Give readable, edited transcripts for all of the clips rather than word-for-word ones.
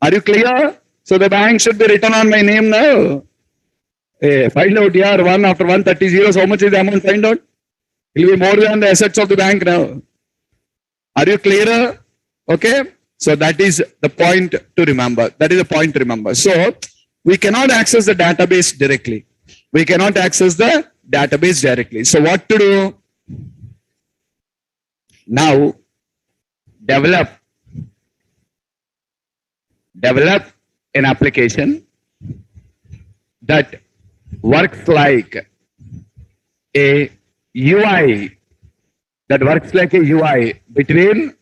Are you clear? So the bank should be written on my name now. Hey, find out here, 1 after 130 zeros, how much is the amount? Find out. It will be more than the assets of the bank now. Are you clear? Okay. So that is the point to remember. That is the point to remember. So we cannot access the database directly. We cannot access the database directly. So what to do? Now develop an application that works like a UI, between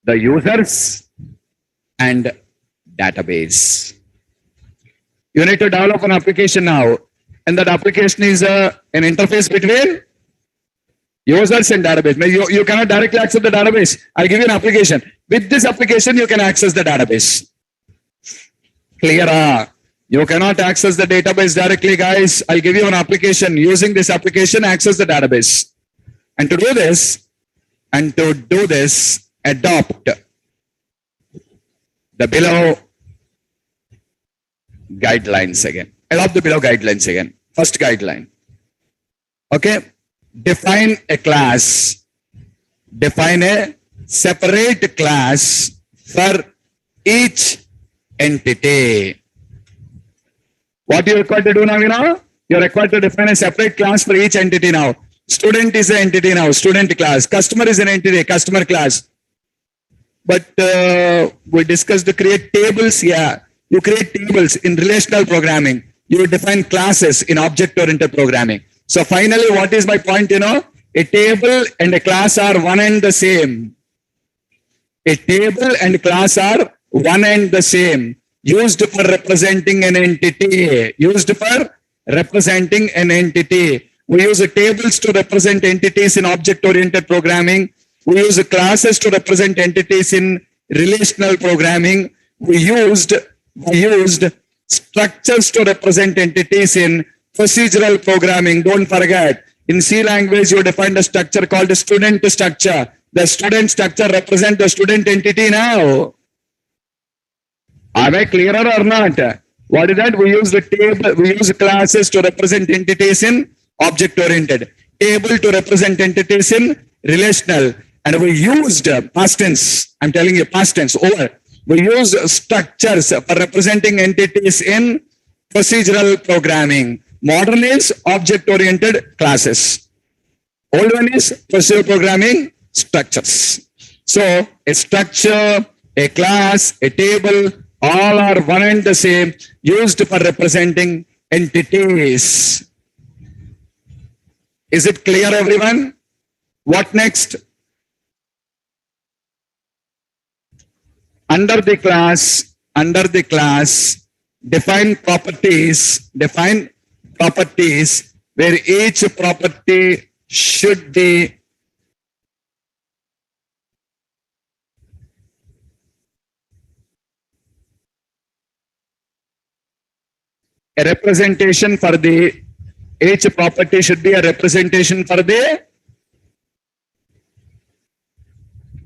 the users and database. You need to develop an application now, and that application is an interface between users and database. You cannot directly access the database. I'll give you an application. With this application, you can access the database. Clear? You cannot access the database directly, guys. I'll give you an application. Using this application, access the database. And to do this, adopt the below guidelines again. Adopt the below guidelines again. First guideline. Okay. Define a class. Define a separate class for each entity. What you required to do now, you're required to define a separate class for each entity now. Student is an entity now, student class. Customer is an entity, customer class. But we discussed to create tables. Yeah, you create tables in relational programming. You define classes in object-oriented programming. So finally, what is my point? A table and a class are one and the same. A table and class are one and the same. Used for representing an entity. We use tables to represent entities in object-oriented programming. We use classes to represent entities in relational programming. We used structures to represent entities in procedural programming. Don't forget, in C language, you defined a structure called a student structure. The student structure represents the student entity now. Am I clearer or not? What is that? We use the table, we use classes to represent entities in object-oriented, table to represent entities in relational, and we used past tense. I'm telling you, past tense, over. We use structures for representing entities in procedural programming. Modern is object-oriented classes. Old one is procedural programming structures. So a structure, a class, a table, all are one and the same, used for representing entities. Is it clear, everyone? What next? Under the class, define properties where each property should be a representation for the, each property should be a representation for the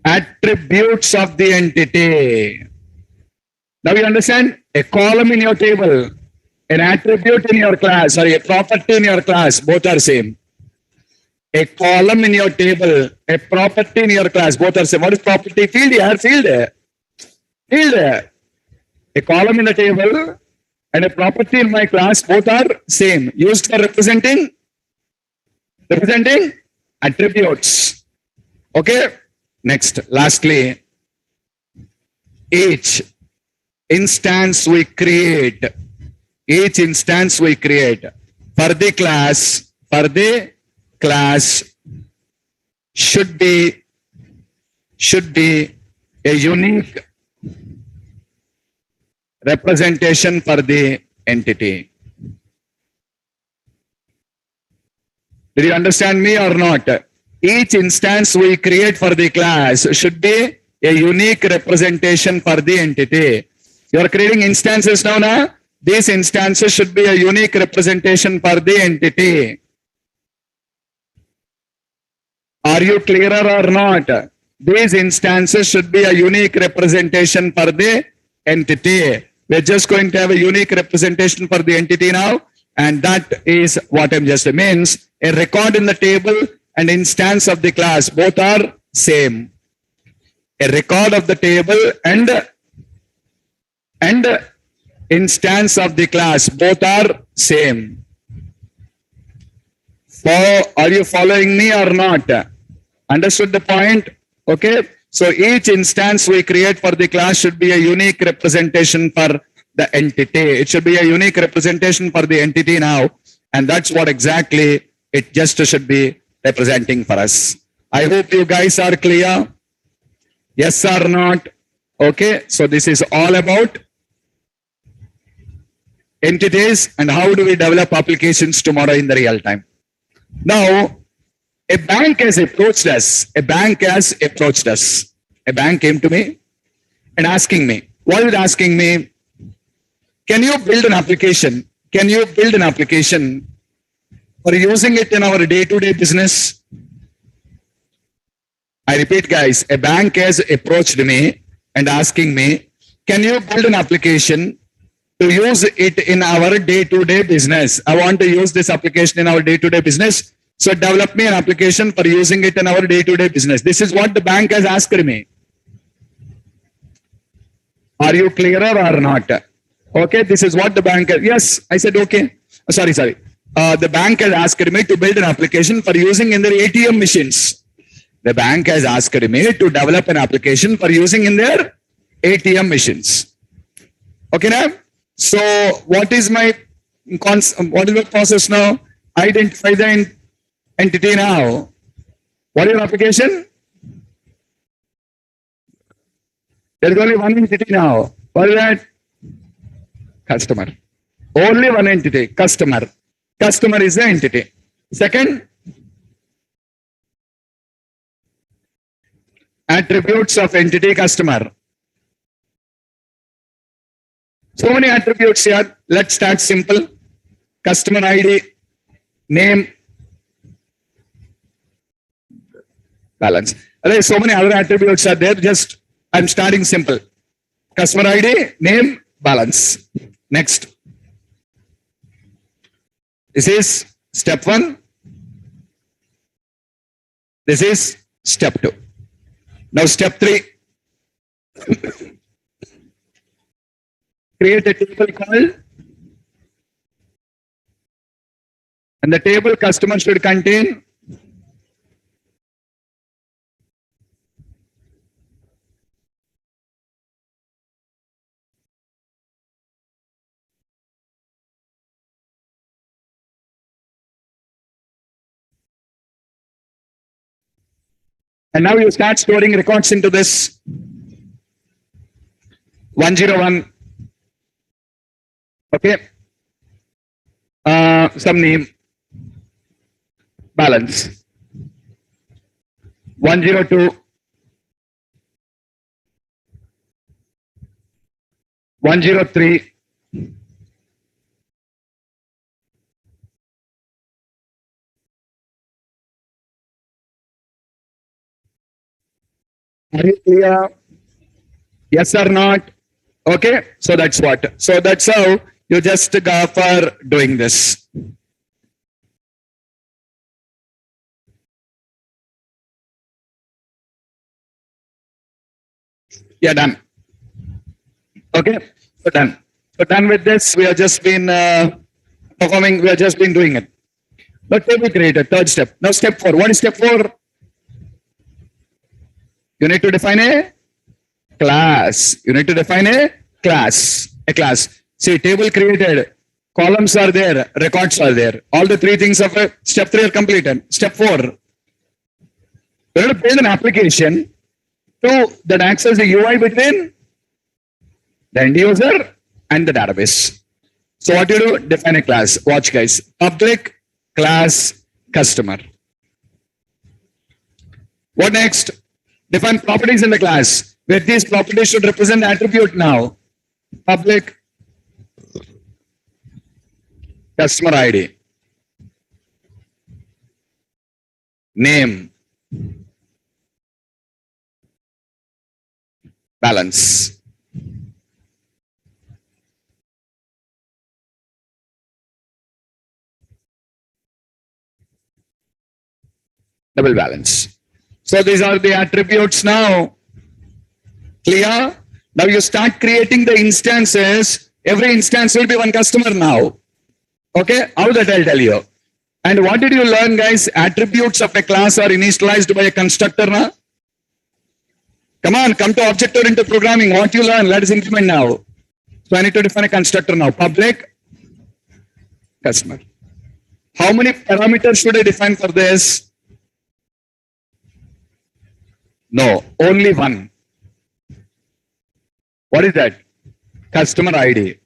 attributes of the entity. Now you understand? A column in your table, an attribute in your class, or a property in your class, both are same. A column in your table, a property in your class, both are same. What is property? Field here, field. A column in the table and a property in my class, both are same. Used for representing attributes. Okay. Next, lastly, each instance we create for the class should be a unique representation for the entity. Did you understand me or not? Each instance we create for the class should be a unique representation for the entity. You are creating instances now, na? These instances should be a unique representation for the entity. Are you clearer or not? These instances should be a unique representation for the entity. We're just going to have a unique representation for the entity now. And that is what I'm just means. A record in the table and instance of the class, both are same. A record of the table and instance of the class, both are same. Are you following me or not? Understood the point? Okay. So each instance we create for the class should be a unique representation for the entity. It should be a unique representation for the entity now. And that's what exactly it just should be representing for us. I hope you guys are clear. Yes or not? Okay. So this is all about entities and how do we develop applications tomorrow in the real time. Now, a bank has approached us. A bank has approached us. A bank came to me and asking me, what is it asking me? Can you build an application? Can you build an application for using it in our day-to-day business? I repeat, guys, a bank has approached me and asking me, can you build an application to use it in our day-to-day business? I want to use this application in our day-to-day business. So develop me an application for using it in our day-to-day business. This is what the bank has asked me. Are you clearer or not? Okay, this is what the bank has. Yes, I said okay. Sorry. The bank has asked me to build an application for using in their ATM machines. The bank has asked me to develop an application for using in their ATM machines. Okay, now? So what is my process now? Identify the entity now. What is your application? There is only one entity now. What is that? Customer. Only one entity, customer. Customer is the entity. Second, attributes of entity customer. So many attributes here. Let's start simple. Customer ID, name, balance. There are so many other attributes are there. Just I'm starting simple. Customer ID, name, balance. Next. This is step 1. This is step 2. Now step 3. Create a table called, and the table customer should contain and now you start storing records into this 101. Okay. Some name, balance. 102. 103. Are you clear? Yes or not? Okay. So that's what. So that's how you just go for doing this. Yeah, done. Okay. So done. So done with this. We have just been performing. We have just been doing it. Now table created. Third step. Now step 4. What is step 4? You need to define a class. You need to define a class. A class. See, table created. Columns are there. Records are there. All the 3 things of step 3 are completed. Step 4. You need to build an application that access the UI between the end user and the database. So what you do? Define a class. Watch, guys. Public class customer. What next? Define properties in the class, where these properties should represent the attribute now. Public customer ID, name, balance. double balance. So these are the attributes now. Clear? Now you start creating the instances. Every instance will be one customer now. Okay, how that I'll tell you. And what did you learn, guys? Attributes of a class are initialized by a constructor now. Come on, come to object-oriented programming. What you learn, let us implement now. So I need to define a constructor now. Public customer. How many parameters should I define for this? No, only one. What is that? Customer ID.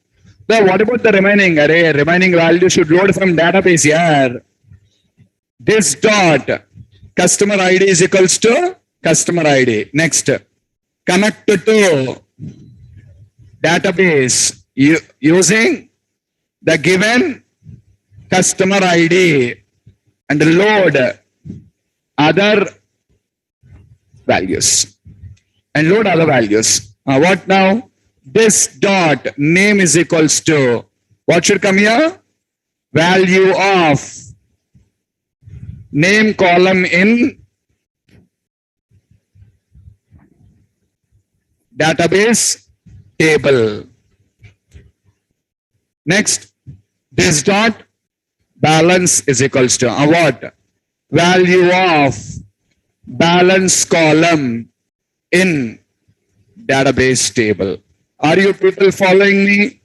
So what about the remaining? Array, remaining value should load from database here. This dot customer ID is equals to customer ID. Next, connect to database using the given customer ID and load other values. And load other values. What now? This dot name is equals to what should come here? Value of name column in database table. Next, this dot balance is equals to what? Value of balance column in database table. Are you people following me?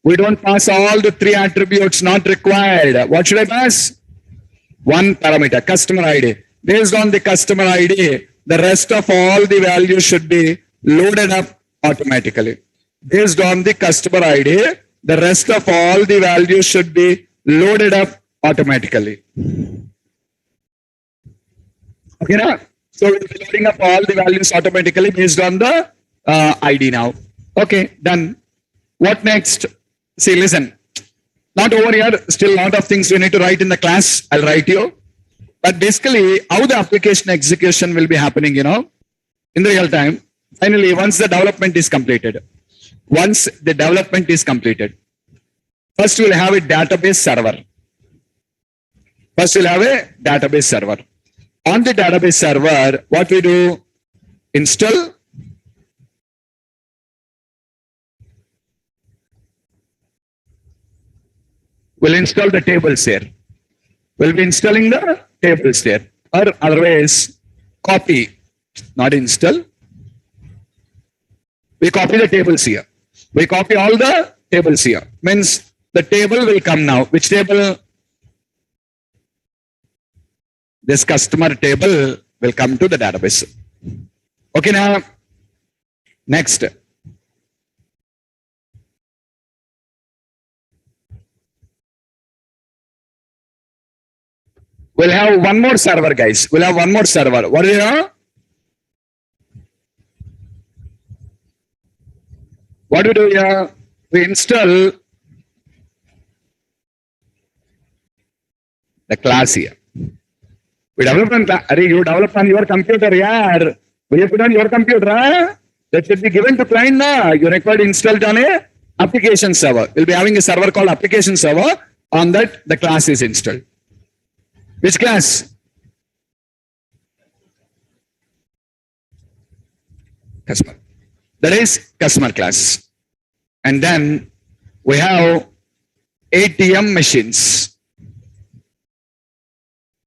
We don't pass all the three attributes, not required. What should I pass? One parameter, customer ID. Based on the customer ID, the rest of all the values should be loaded up automatically. Based on the customer ID, the rest of all the values should be loaded up automatically. Okay, now? So we'll be loading up all the values automatically based on the ID now. Okay, done. What next? See, listen. Not over here. Still a lot of things we need to write in the class. I'll write you. But basically, how the application execution will be happening, in the real time. Finally, once the development is completed. First we'll have a database server. On the database server, what we do? Install. We'll install the tables here. We'll be installing the tables there. Or otherwise, copy, not install. We copy the tables here. We copy all the tables here. Means the table will come now. Which table? This customer table will come to the database. Okay, now, next. We'll have one more server, guys. We'll have one more server. What do you have? What do we do here? We install the class here. We develop on you develop on your computer, yeah. We put on your computer, huh? That should be given to client now. You required installed on a application server. We'll be having a server called application server. On that, the class is installed. Which class? Customer. That is customer class. And then we have ATM machines.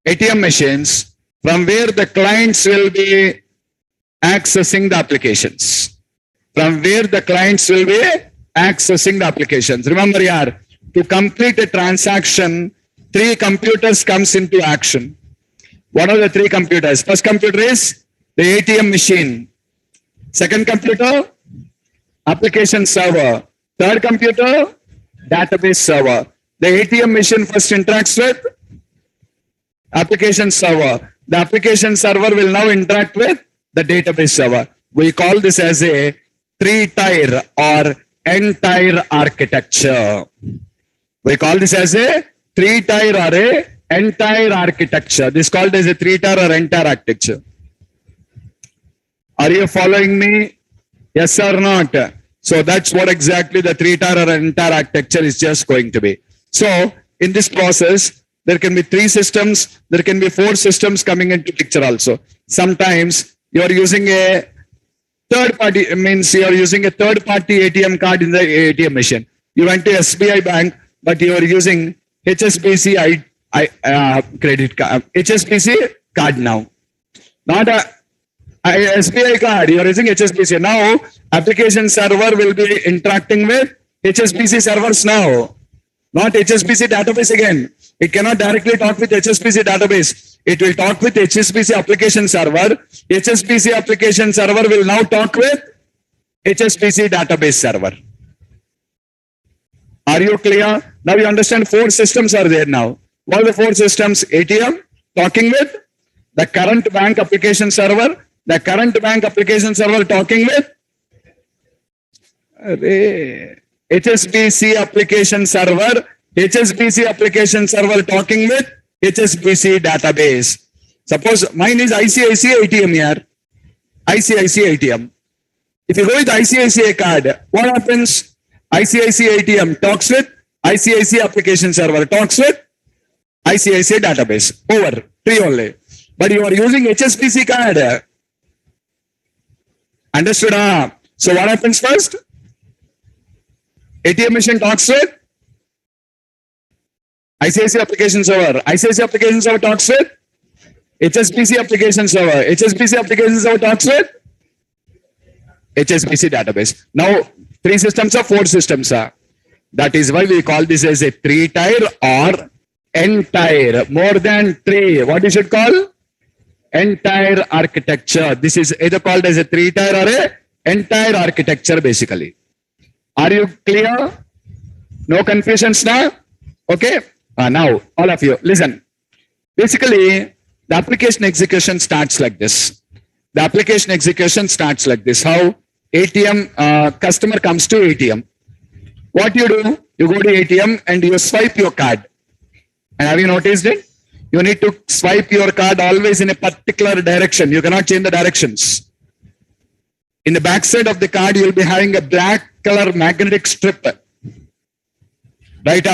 ATM machines from where the clients will be accessing the applications. Remember, yaar, to complete a transaction, 3 computers comes into action. What are the 3 computers? First computer is the ATM machine. Second computer, application server. Third computer, database server. The ATM machine first interacts with application server. The application server will now interact with the database server. We call this as a 3-tier or n-tier architecture. We call this as a 3-tier or a n-tier architecture. This is called as a 3-tier or n-tier architecture. Are you following me? Yes or not? So that's what exactly the 3-tier or n-tier architecture is just going to be. So in this process, there can be 3 systems, there can be 4 systems coming into picture also. Sometimes you are using a third party, means you are using a third party ATM card in the ATM machine. You went to SBI bank, but you are using HSBC credit card, HSBC card now. Not a SBI card, you are using HSBC. Now, application server will be interacting with HSBC servers now. Not HSBC database again. It cannot directly talk with HSBC database. It will talk with HSBC application server. HSBC application server will now talk with HSBC database server. Are you clear? Now you understand 4 systems are there now. What are the 4 systems? ATM talking with the current bank application server. The current bank application server talking with HSBC application server. HSBC application server talking with HSBC database. Suppose mine is ICICI ATM here. ICICI ATM. If you go with ICICI card, what happens? ICICI ATM talks with ICICI application server, talks with ICICI database. Over. 3 only. But you are using HSBC card. Understood? So what happens first? ATM machine talks with ICICI application server. ICICI application server talks with HSBC application server. HSBC application server talks with HSBC database. Now, 3 systems or 4 systems. That is why we call this as a 3-tier or N-tier. More than 3. What you should call? N-tier architecture. This is either called as a 3-tier or a N-tier architecture basically. Are you clear? No confusions now? Okay. Now, all of you, listen. Basically, the application execution starts like this. The application execution starts like this. How? ATM, customer comes to ATM. What you do? You go to ATM and you swipe your card. And have you noticed it? You need to swipe your card always in a particular direction. You cannot change the directions. In the back side of the card, you will be having a black color magnetic strip. Right?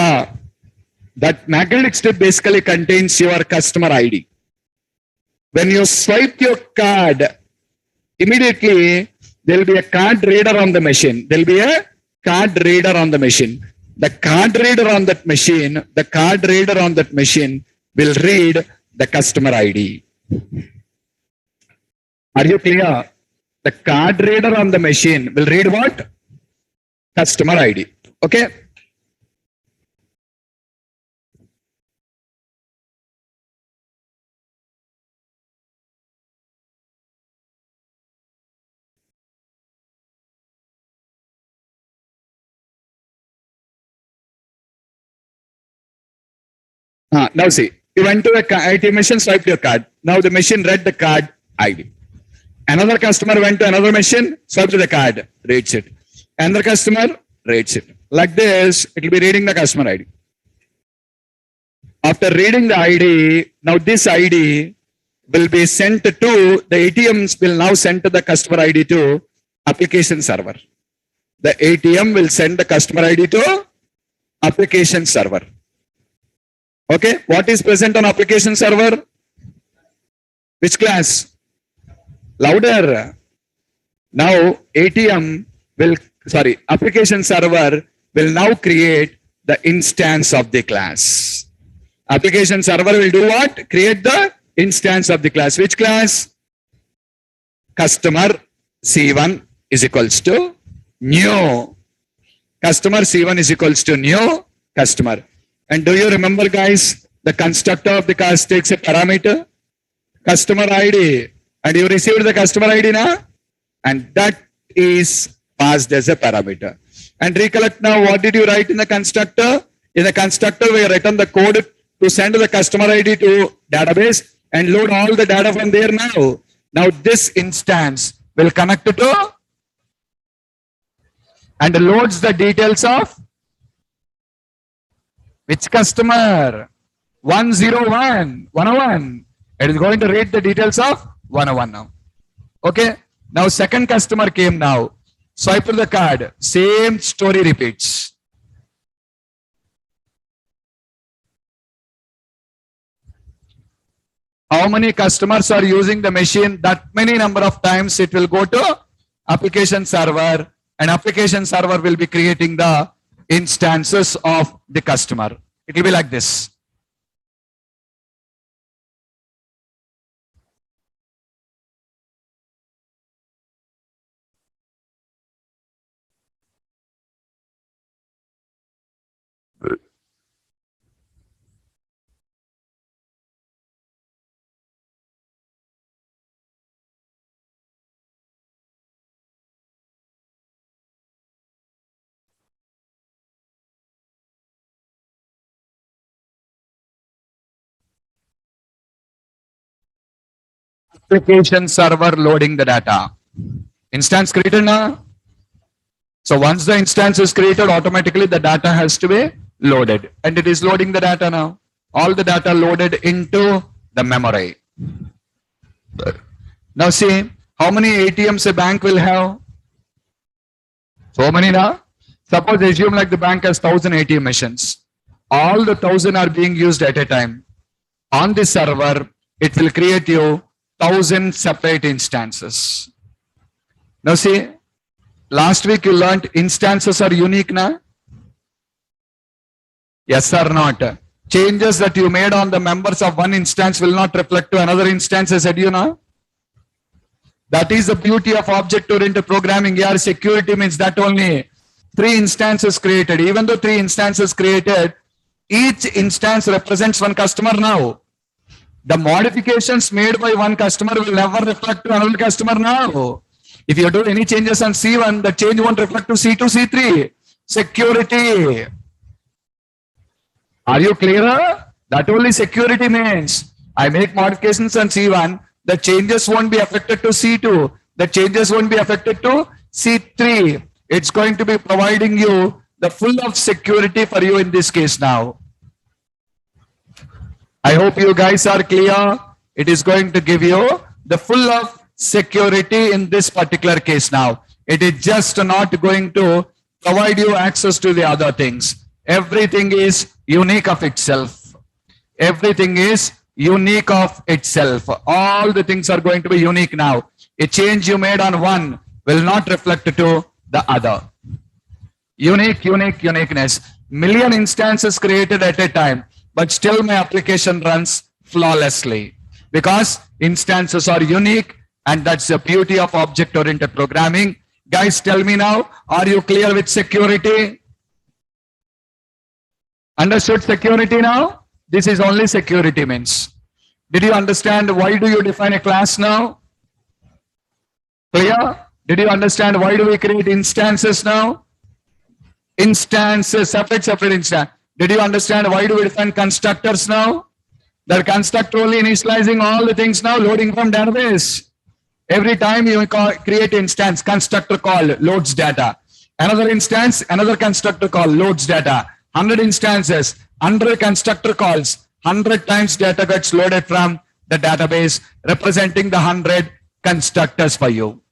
That magnetic strip basically contains your customer ID. When you swipe your card, immediately there will be a card reader on the machine. There will be a card reader on the machine. The card reader on that machine will read the customer ID. Are you clear? The card reader on the machine will read what? Customer ID. Okay. Now see, you went to a ATM machine, swiped your card. Now the machine read the card ID. Another customer went to another machine, swiped the card, reads it. Another customer reads it. Like this, it will be reading the customer ID. After reading the ID, now this ID will be sent to, the ATMs will now send to the customer ID to application server. The ATM will send the customer ID to application server. Okay, what is present on application server? Which class? Louder. Now application server will now create the instance of the class. Application server will do what? Create the instance of the class. Which class? Customer C1 is equals to new. Customer C1 is equals to new customer. And do you remember, guys, the constructor of the class takes a parameter, customer ID, and you received the customer ID now, and that is passed as a parameter. And recollect now, what did you write in the constructor? In the constructor, we written the code to send the customer ID to database and load all the data from there now. Now this instance will connect to and loads the details of which customer? 101. It is going to read the details of 101 now. Okay. Now second customer came now. Swipe the card. Same story repeats. How many customers are using the machine? That many number of times it will go to application server, and application server will be creating the instances of the customer. It will be like this. Application server loading the data. Instance created now. So once the instance is created, automatically the data has to be loaded, and it is loading the data now. All the data loaded into the memory. Now see, how many ATMs a bank will have? So many now. Suppose assume like the bank has 1000 ATM machines. All the 1000 are being used at a time. On the server, it will create you 1000 separate instances. Now see, last week you learned instances are unique now? Yes or not? Changes that you made on the members of one instance will not reflect to another instance, I said you know? That is the beauty of object-oriented programming. Here security means that only 3 instances created. Even though 3 instances created, each instance represents one customer now. The modifications made by one customer will never reflect to another customer now. If you do any changes on C1, the change won't reflect to C2, C3. Security. Are you clear? That only security means. I make modifications on C1, the changes won't be affected to C2. The changes won't be affected to C3. It's going to be providing you the full of security for you in this case now. I hope you guys are clear. It is going to give you the full of security in this particular case now. It is just not going to provide you access to the other things. Everything is unique of itself. Everything is unique of itself. All the things are going to be unique now. A change you made on one will not reflect to the other. Uniqueness. Million instances created at a time, but still my application runs flawlessly because instances are unique, and that's the beauty of object-oriented programming. Guys, tell me now, are you clear with security? Understood security now? This is only security means. Did you understand why do you define a class now? Clear? Did you understand why do we create instances now? Instances, separate instance. Did you understand why do we define constructors now? The constructor only initializing all the things now, loading from database. Every time you create instance, constructor call loads data. Another instance, another constructor call loads data. 100 instances, 100 constructor calls, 100 times data gets loaded from the database, representing the 100 constructors for you.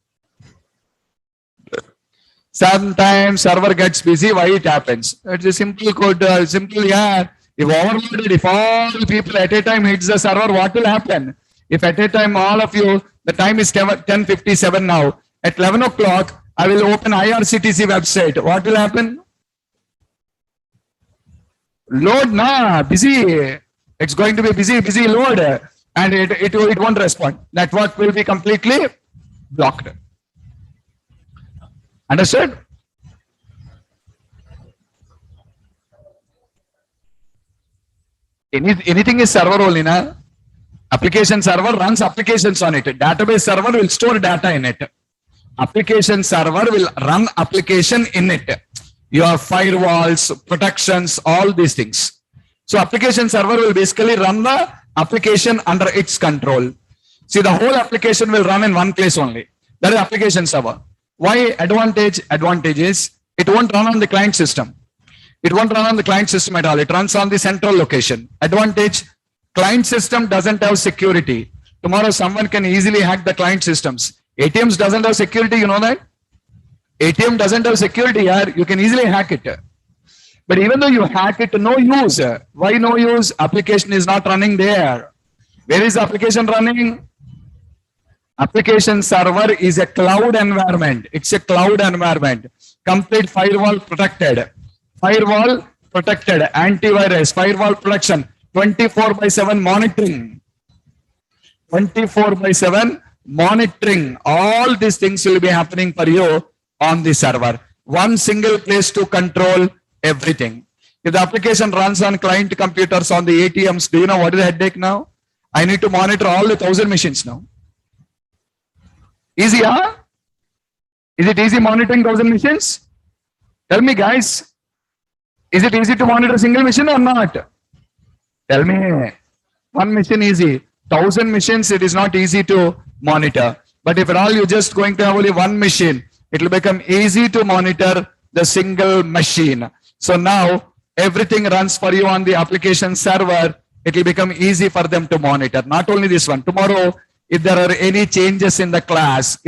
Sometimes server gets busy. Why it happens? It's a simple code, yeah. If overloaded, if all people at a time hits the server, what will happen? If at a time all of you, the time is 10:57 now. At 11 o'clock, I will open IRCTC website. What will happen? Load na, busy. It's going to be busy load, and it won't respond. Network will be completely blocked. Understood? Anything is server only, na? Application server runs applications on it. Database server will store data in it. Application server will run application in it. Your firewalls, protections, all these things. So application server will basically run the application under its control. See, the whole application will run in one place only. That is application server. Why advantage? Advantage is it won't run on the client system. It won't run on the client system at all. It runs on the central location. Advantage, client system doesn't have security. Tomorrow someone can easily hack the client systems. ATMs doesn't have security, you know that? ATM doesn't have security here. You can easily hack it. But even though you hack it, no use. Why no use? Application is not running there. Where is the application running? Application server is a cloud environment. It's a cloud environment. Complete firewall protected. Firewall protected. Antivirus. Firewall protection. 24/7 monitoring. 24/7 monitoring. All these things will be happening for you on the server. One single place to control everything. If the application runs on client computers on the ATMs, do you know what is the headache now? I need to monitor all the 1,000 machines now. Easy, huh? Is it easy monitoring 1,000 machines? Tell me, guys. Is it easy to monitor a single machine or not? Tell me. One machine easy. 1,000 machines, it is not easy to monitor. But if at all you're just going to have only one machine, it will become easy to monitor the single machine. So now everything runs for you on the application server. It will become easy for them to monitor. Not only this one. Tomorrow, if there are any changes in the class,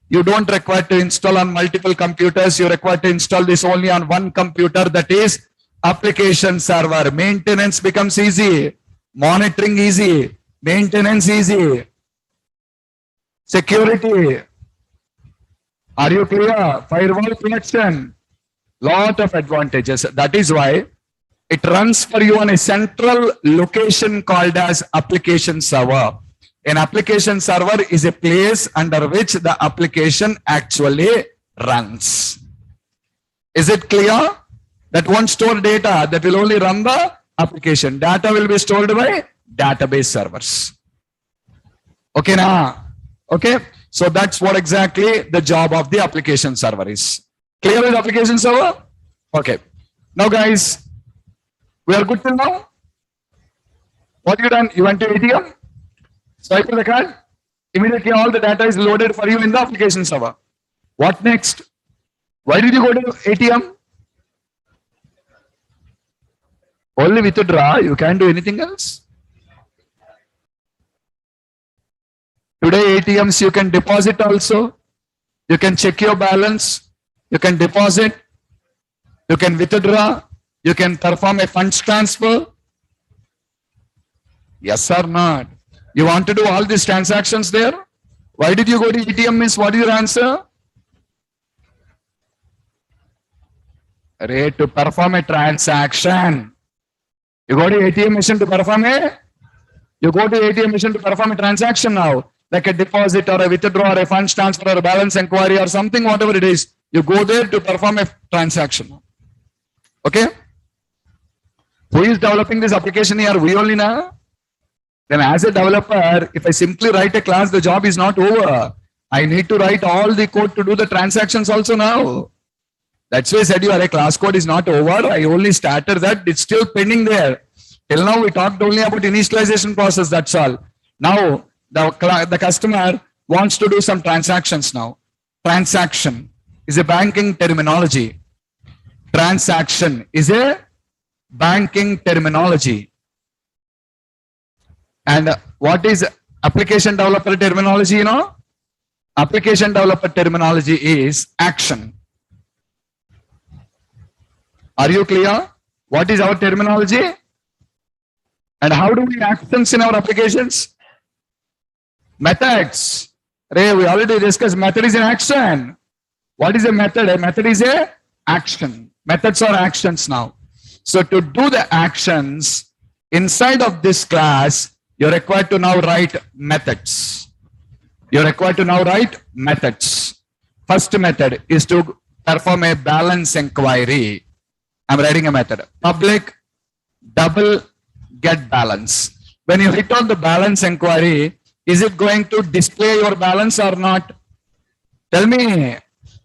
you don't require to install on multiple computers. You require to install this only on one computer, that is application server. Maintenance becomes easy. Monitoring easy. Maintenance easy. Security. Are you clear? Firewall protection. Lot of advantages. That is why it runs for you on a central location called as application server. An application server is a place under which the application actually runs. Is it clear? That won't store data. That will only run the application. Data will be stored by database servers. Okay, now. Okay. So that's what exactly the job of the application server is. Clear with application server? Okay. Now, guys, we are good till now? What you done? You went to ATM? Swipe the card? Immediately all the data is loaded for you in the application server. What next? Why did you go to ATM? Only withdraw. You can't do anything else. Today ATMs you can deposit also. You can check your balance. You can deposit. You can withdraw. You can perform a funds transfer. Yes or not? You want to do all these transactions there? Why did you go to ATM, miss? What is your answer? To perform a transaction. You go to ATM machine to perform a transaction now. Like a deposit or a withdrawal or a funds transfer or a balance inquiry or something, whatever it is. You go there to perform a transaction. Okay? Who is developing this application here? We only now. Then as a developer, if I simply write a class, the job is not over. I need to write all the code to do the transactions also now. That's why I said your class code is not over. I only started that. It's still pending there. Till now, we talked only about initialization process. That's all. Now, the customer wants to do some transactions now. Transaction is a banking terminology. Transaction is a banking terminology. And what is application developer terminology, you know? Application developer terminology is action. Are you clear? What is our terminology? And how do we actions in our applications? Methods. Ray, we already discussed method is an action. What is a method? A method is a action. Methods are actions now. So to do the actions inside of this class, you're required to now write methods. First method is to perform a balance inquiry. I'm writing a method. Public double get balance. When you hit on the balance inquiry, is it going to display your balance or not? Tell me.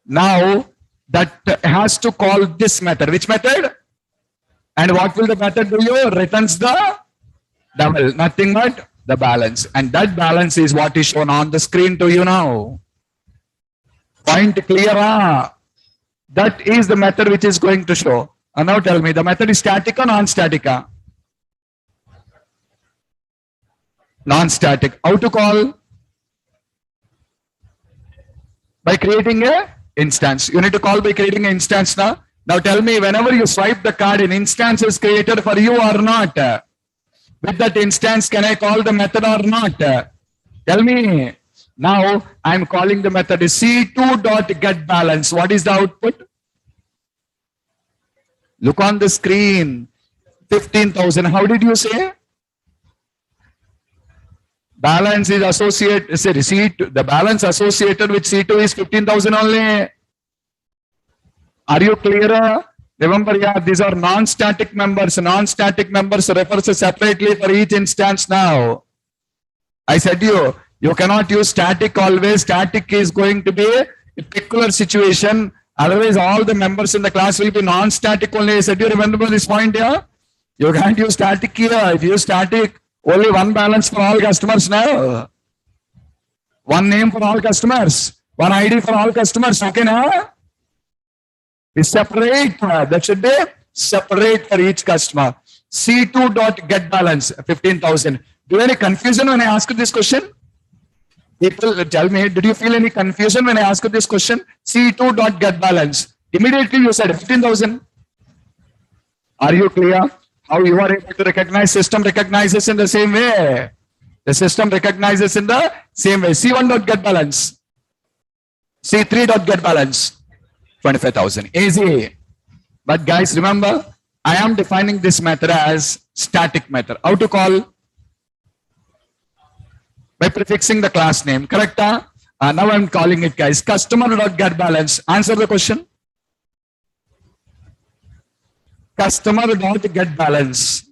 Now that has to call this method. Which method? And what will the method do? Returns the double, nothing but the balance. And that balance is what is shown on the screen to you now. Point clear? That is the method which is going to show. And now tell me, the method is static or non-static? Non-static. How to call? By creating a instance. You need to call by creating an instance now. Now tell me, whenever you swipe the card, an instance is created for you or not? With that instance, can I call the method or not? Tell me. Now I'm calling the method C2.getBalance. What is the output? Look on the screen. 15,000. How did you say? Balance is associated. C2, the balance associated with C2 is 15,000 only. Are you clear? Remember, yeah, these are non-static members. Non-static members refers separately for each instance now. I said you cannot use static always. Static is going to be a peculiar situation. Otherwise, all the members in the class will be non-static only. I said you remember this point here? You can't use static here. If you use static, only one balance for all customers now. One name for all customers. One ID for all customers. Okay now? Is separate. That should be separate for each customer. C2.getBalance 15,000. Do you have any confusion when I ask this question? People tell me, did you feel any confusion when I asked this question? C2.getBalance. Immediately you said 15,000. Are you clear? How you are able to recognize? System recognizes in the same way. The system recognizes in the same way. C1.getBalance. C3.getBalance. 25,000. Easy. But guys, remember, I am defining this method as static method. How to call? By prefixing the class name. Correct? Now I'm calling it, guys, customer.getBalance. Answer the question. Customer.getBalance.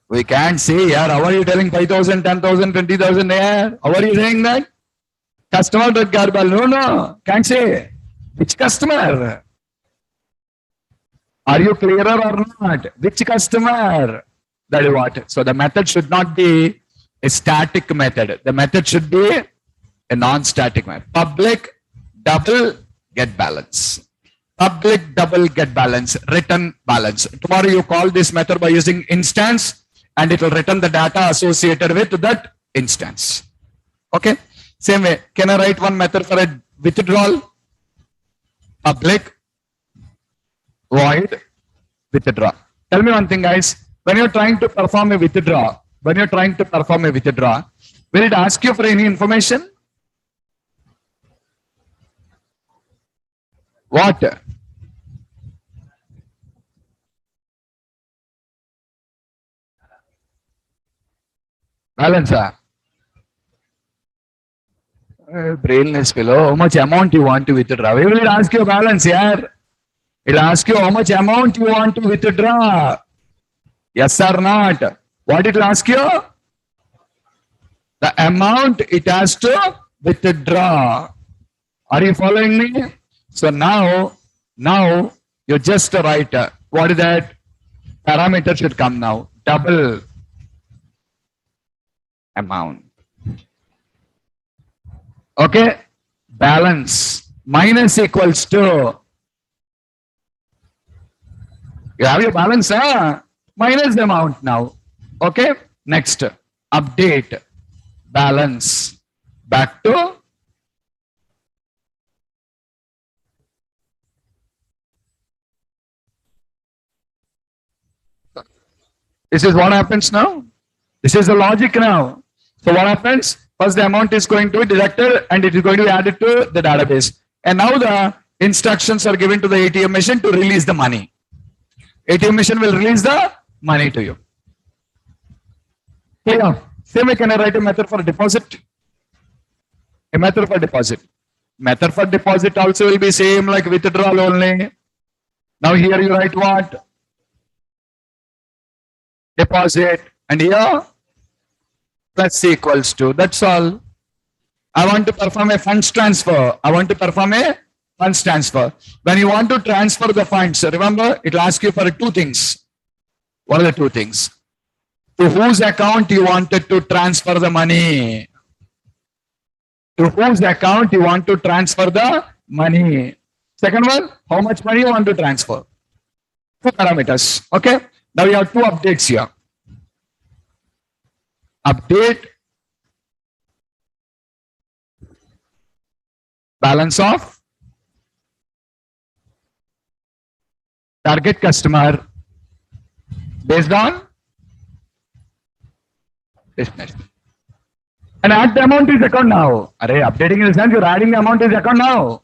We can't say, yeah, how are you telling 5,000, 10,000, 20,000? Yeah, how are you saying that? Customer.getBalance. No, can't say. Which customer? Are you clearer or not? Which customer? That is what. So the method should not be a static method. The method should be a non-static method. Public double get balance. Public double get balance. Return balance. Tomorrow you call this method by using instance and it will return the data associated with that instance. Okay. Same way. Can I write one method for a withdrawal? Public void withdraw. Tell me one thing, guys. When you're trying to perform a withdraw, will it ask you for any information? What? Balance. Brainless fellow. How much amount you want to withdraw? Will it ask you balance here? It'll ask you how much amount you want to withdraw. Yes or not? What it will ask you? The amount it has to withdraw. Are you following me? So now you just write what is that? Parameter should come now. Double amount. Okay. Balance minus equals to. You have your balance, huh? Minus the amount now. Okay. Next, update balance back to this is what happens now. This is the logic now. So what happens? First the amount is going to be deducted and it is going to be added to the database. And now the instructions are given to the ATM machine to release the money. ATM machine will release the money to you. Clear? Same way, can I write a method for deposit? A method for deposit. Method for deposit also will be same like withdrawal only. Now here you write what? Deposit. And here plus equals to. That's all. I want to perform a funds transfer. When you want to transfer the funds, remember, it will ask you for two things. What are the two things? To whose account you wanted to transfer the money? To whose account you want to transfer the money? Second one, how much money you want to transfer? Two parameters. Okay. Now you have two updates here. Update balance of target customer based on destination. And add the amount is account now. Array, updating in the sense you're adding the amount is account now.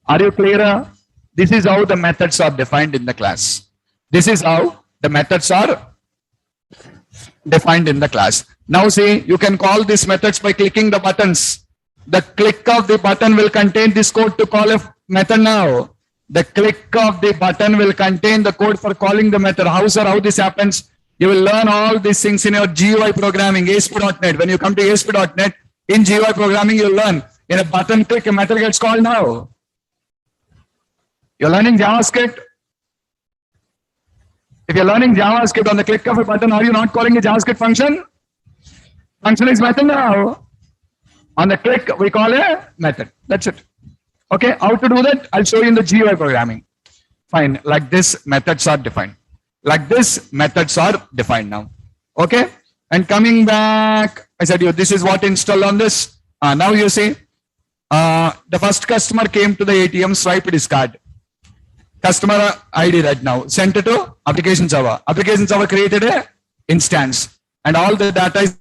Are you clear? This is how the methods are defined in the class. This is how the methods are defined in the class. Now see, you can call these methods by clicking the buttons. The click of the button will contain this code to call a method now. The click of the button will contain the code for calling the method. How, sir, how this happens? You will learn all these things in your GUI programming, ASP.NET. When you come to ASP.NET, in GUI programming, you'll learn. In a button click, a method gets called now. You're learning JavaScript. If you're learning JavaScript on the click of a button, are you not calling a JavaScript function? Function is method now. On the click, we call a method. That's it. Okay, how to do that? I'll show you in the GUI programming. Fine, like this, methods are defined. Like this, methods are defined now. Okay, and coming back, I said you, this is what installed on this. Now you see, the first customer came to the ATM, swiped his card. Customer ID right now, sent it to application server. Application server created a instance and all the data is